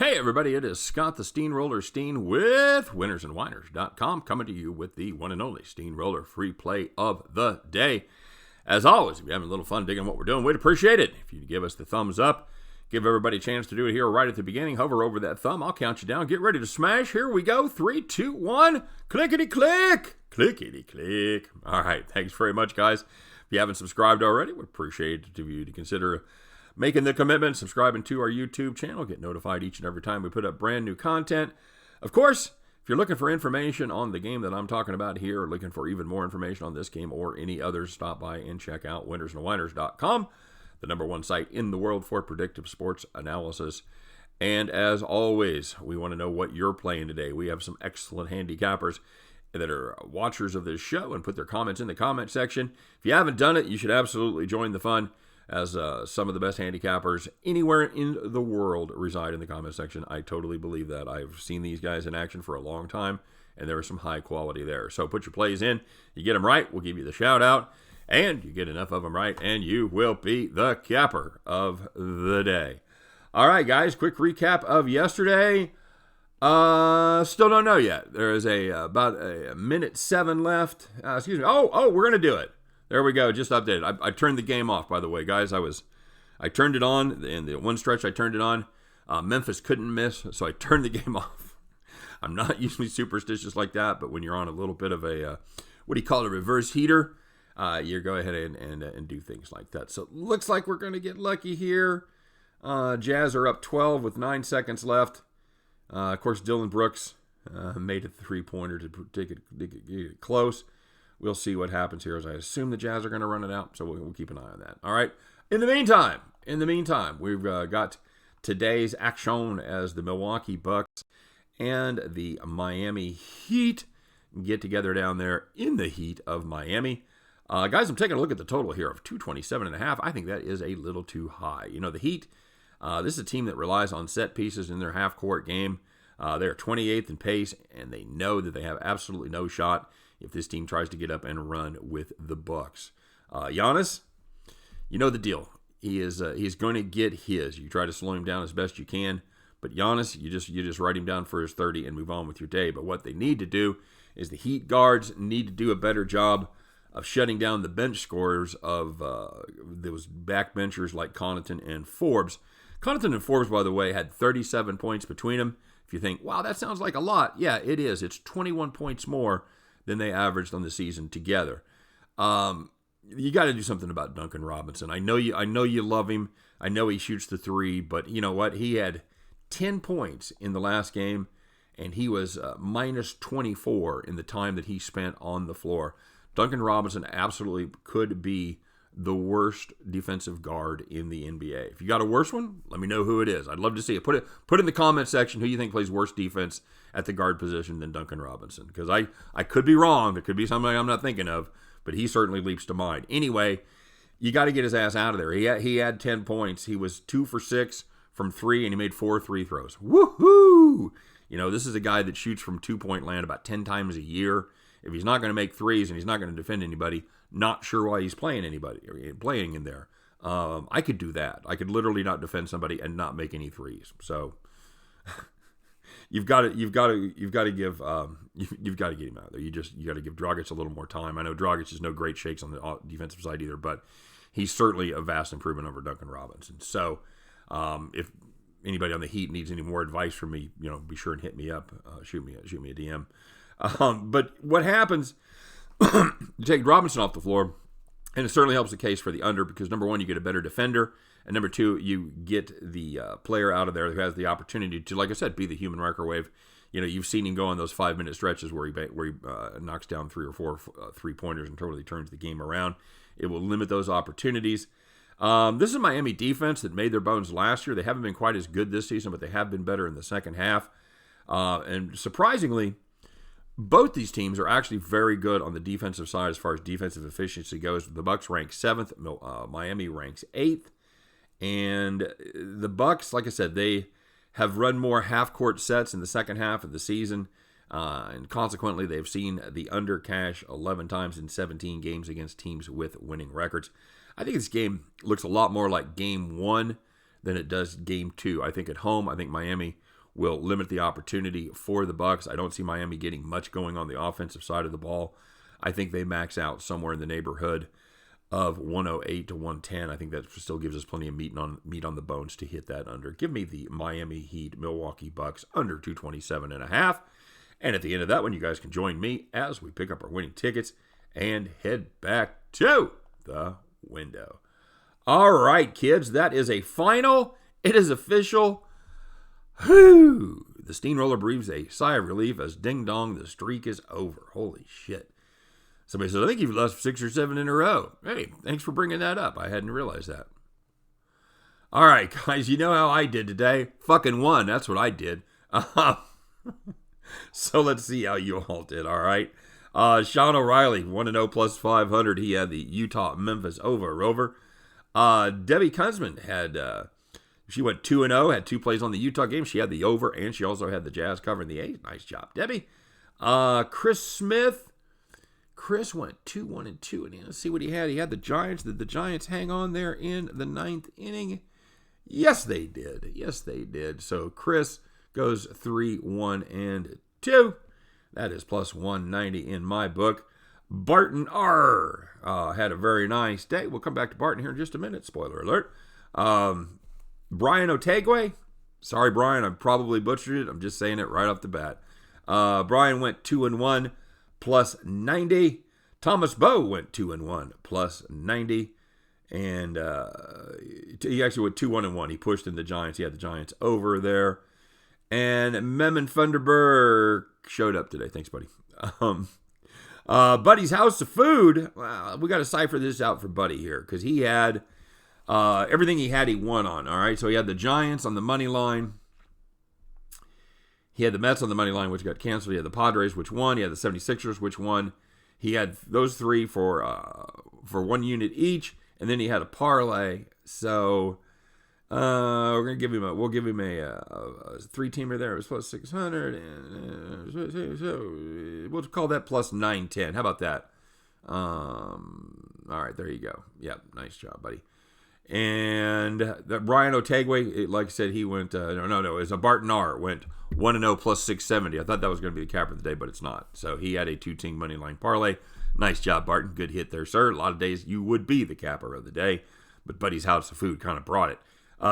Hey everybody, it is Scott the Steehnroller Steen with winnersandwhiners.com coming to you with the one and only Steehnroller free play of the day. As always, if you're having a little fun digging what we're doing, we'd appreciate it if you give us the thumbs up. Give everybody a chance to do it here right at the beginning. Hover over that thumb. I'll count you down. Get ready to smash. Here we go. 3, 2, 1. Clickety-click. Clickety-click. All right. Thanks very much, guys. If you haven't subscribed already, we'd appreciate it if you to consider making the commitment, subscribing to our YouTube channel. Get notified each and every time we put up brand new content. Of course, if you're looking for information on the game that I'm talking about here, or looking for even more information on this game or any others, stop by and check out winnersandwhiners.com, the #1 site in the world for predictive sports analysis. And as always, we want to know what you're playing today. We have some excellent handicappers that are watchers of this show and put their comments in the comment section. If you haven't done it, you should absolutely join the fun, as some of the best handicappers anywhere in the world reside in the comment section. I totally believe that. I've seen these guys in action for a long time, and there is some high quality there. So put your plays in. You get them right, we'll give you the shout out. And you get enough of them right, and you will be the capper of the day. All right, guys, quick recap of yesterday. Still don't know yet. There is about a minute 7 left. Excuse me. Oh, we're going to do it. There we go. Just updated. I turned the game off, by the way, guys. I turned it on. In the one stretch I turned it on, Memphis couldn't miss, so I turned the game off. I'm not usually superstitious like that, but when you're on a little bit of a, what do you call it, a reverse heater, you go ahead and do things like that. So it looks like we're going to get lucky here. Jazz are up 12 with 9 seconds left. Of course, Dylan Brooks made a three-pointer to take it close. We'll see what happens here, as I assume the Jazz are going to run it out, so we'll keep an eye on that. All right. In the meantime, we've got today's action as the Milwaukee Bucks and the Miami Heat get together down there in the heat of Miami. Guys, I'm taking a look at the total here of 227.5. I think that is a little too high. You know, the Heat, this is a team that relies on set pieces in their half-court game. They're 28th in pace, and they know that they have absolutely no shot if this team tries to get up and run with the Bucks. Giannis, you know the deal. He's going to get his. You try to slow him down as best you can, but Giannis, you just write him down for his 30 and move on with your day. But what they need to do is the Heat guards need to do a better job of shutting down the bench scorers of those backbenchers like Connaughton and Forbes. Connaughton and Forbes, by the way, had 37 points between them. If you think, wow, that sounds like a lot. Yeah, it is. It's 21 points more than they averaged on the season together. You got to do something about Duncan Robinson. I know you love him. I know he shoots the three, but you know what? He had 10 points in the last game, and he was minus 24 in the time that he spent on the floor. Duncan Robinson absolutely could be the worst defensive guard in the NBA. If you got a worse one, let me know who it is. I'd love to see it. Put in the comment section who you think plays worse defense at the guard position than Duncan Robinson. Because I could be wrong. There could be somebody I'm not thinking of, but he certainly leaps to mind. Anyway, you got to get his ass out of there. He had 10 points. He was 2 for 6 from 3, and he made 4 free throws. Woohoo! You know, this is a guy that shoots from two-point land about 10 times a year. If he's not going to make threes and he's not going to defend anybody, not sure why he's playing in there. I could do that. I could literally not defend somebody and not make any threes. So you've got to get him out there. You got to give Dragic a little more time. I know Dragic is no great shakes on the defensive side either, but he's certainly a vast improvement over Duncan Robinson. So if anybody on the Heat needs any more advice from me, you know, be sure and hit me up. Shoot me a DM. But what happens, you take Robinson off the floor, and it certainly helps the case for the under because, number one, you get a better defender, and number two, you get the player out of there who has the opportunity to, like I said, be the human microwave. You know, you've seen him go on those 5-minute stretches where he knocks down 3 or 4 three-pointers and totally turns the game around. It will limit those opportunities. This is a Miami defense that made their bones last year. They haven't been quite as good this season, but they have been better in the second half. And surprisingly, both these teams are actually very good on the defensive side as far as defensive efficiency goes. The Bucks rank 7th, Miami ranks 8th, and the Bucks, like I said, they have run more half-court sets in the second half of the season, and consequently, they've seen the under cash 11 times in 17 games against teams with winning records. I think this game looks a lot more like Game 1 than it does game 2. I think at home, I think Miami will limit the opportunity for the Bucks. I don't see Miami getting much going on the offensive side of the ball. I think they max out somewhere in the neighborhood of 108 to 110. I think that still gives us plenty of meat on the bones to hit that under. Give me the Miami Heat Milwaukee Bucks under 227.5. And at the end of that one, you guys can join me as we pick up our winning tickets and head back to the window. All right, kids, that is a final. It is official. Whew. The Steehnroller breathes a sigh of relief as ding dong, the streak is over. Holy shit. Somebody says, I think you've lost 6 or 7 in a row. Hey, thanks for bringing that up. I hadn't realized that. All right, guys, you know how I did today. Fucking won. That's what I did. So let's see how you all did, all right? Sean O'Reilly, 1-0 plus 500. He had the Utah-Memphis over. Debbie Kunzman had, she went 2-0, had 2 plays on the Utah game. She had the over, and she also had the Jazz covering the 8. Nice job, Debbie. Chris Smith. Chris went 2-1-2, and let's see what he had. He had the Giants. Did the Giants hang on there in the 9th inning? Yes, they did. Yes, they did. So Chris goes 3-1-2. That is plus 190 in my book. Barton R. Had a very nice day. We'll come back to Barton here in just a minute. Spoiler alert. Brian Otegwe. Sorry, Brian. I probably butchered it. I'm just saying it right off the bat. Brian went 2-1 plus 90. Thomas Bowe went 2-1 plus 90. And he actually went 2-1-1. He pushed in the Giants. He had the Giants over there. And Memon Funderburg showed up today. Thanks, buddy. Buddy's House of Food. Well, we got to cipher this out for Buddy here because he had everything he had, he won on. All right, so he had the Giants on the money line. He had the Mets on the money line, which got canceled. He had the Padres, which won. He had the 76ers, which won. He had those 3 for 1 unit each, and then he had a parlay. So we'll give him a 3-teamer there. It was plus 600, and we'll call that plus 910. How about that? All right, there you go. Yep, nice job, buddy. And Brian Otegwe, like I said, he went, it was a Barton R. Went 1-0 plus 670. I thought that was going to be the capper of the day, but it's not. So he had a 2-team money line parlay. Nice job, Barton. Good hit there, sir. A lot of days you would be the capper of the day, but Buddy's House of Food kind of brought it.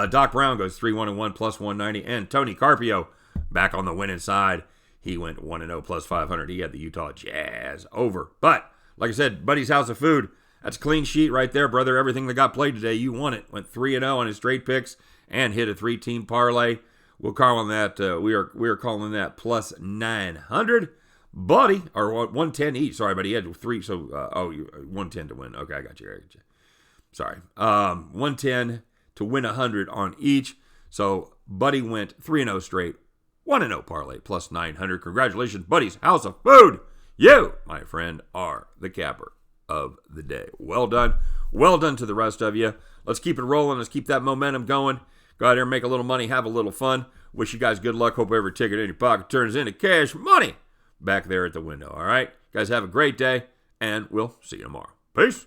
Doc Brown goes 3-1-1 plus 190. And Tony Carpio back on the winning side. He went 1-0 plus 500. He had the Utah Jazz over. But, like I said, Buddy's House of Food, that's a clean sheet right there, brother. Everything that got played today, you won it. Went 3-0 on his straight picks and hit a 3-team parlay. We'll call on that. We are calling that plus 900. Buddy, or 110 each. Sorry, but he had 3. So 110 to win. Okay, I got you. Sorry, 110 to win 100 on each. So Buddy went 3-0 straight, 1-0 parlay plus 900. Congratulations, Buddy's House of Food. You, my friend, are the capper of the day. Well done. Well done to the rest of you. Let's keep it rolling. Let's keep that momentum going. Go out there and make a little money. Have a little fun. Wish you guys good luck. Hope every ticket in your pocket turns into cash money back there at the window. All right? Guys, have a great day, and we'll see you tomorrow. Peace.